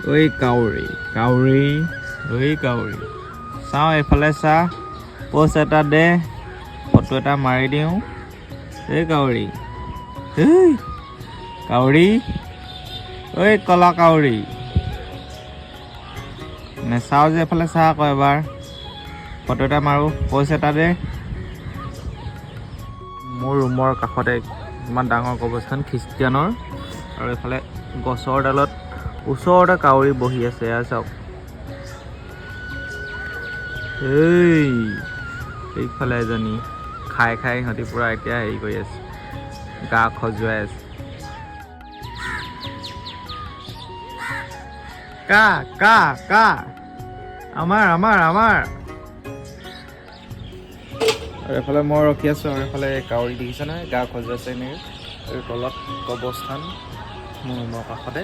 ঐ কাউৰী কাউৰী ঐ কাউৰী চাওঁ এইফালে চা প'ষ্ট এটা দে ফটো এটা মাৰি দিওঁ এই কাউৰী এই কাউৰী ঐ কলা কাউৰী নেচাওঁ যে এইফালে চা আকৌ এবাৰ ফটো এটা মাৰোঁ প'ষ্ট এটা দে মোৰ ৰুমৰ কাষতে ইমান ডাঙৰ কবৰস্থান খ্ৰীষ্টিয়ানৰ আৰু এইফালে গছৰ ডালত ওচৰতে কাউৰী বহি আছে এয়া চাওক এইফালে এজনী খাই খাই সিহঁতি পূৰা এতিয়া হেৰি কৰি আছে গা খজুৱাই আছে কা কা কা আমাৰ আমাৰ আমাৰ আৰু এইফালে মই ৰখি আছোঁ আৰু এইফালে কাউৰী দেখিছে নহয় গা খজুৱাইছে এনেকৈ আৰু তলত কবৰস্থান মোৰ ৰুমৰ কাষতে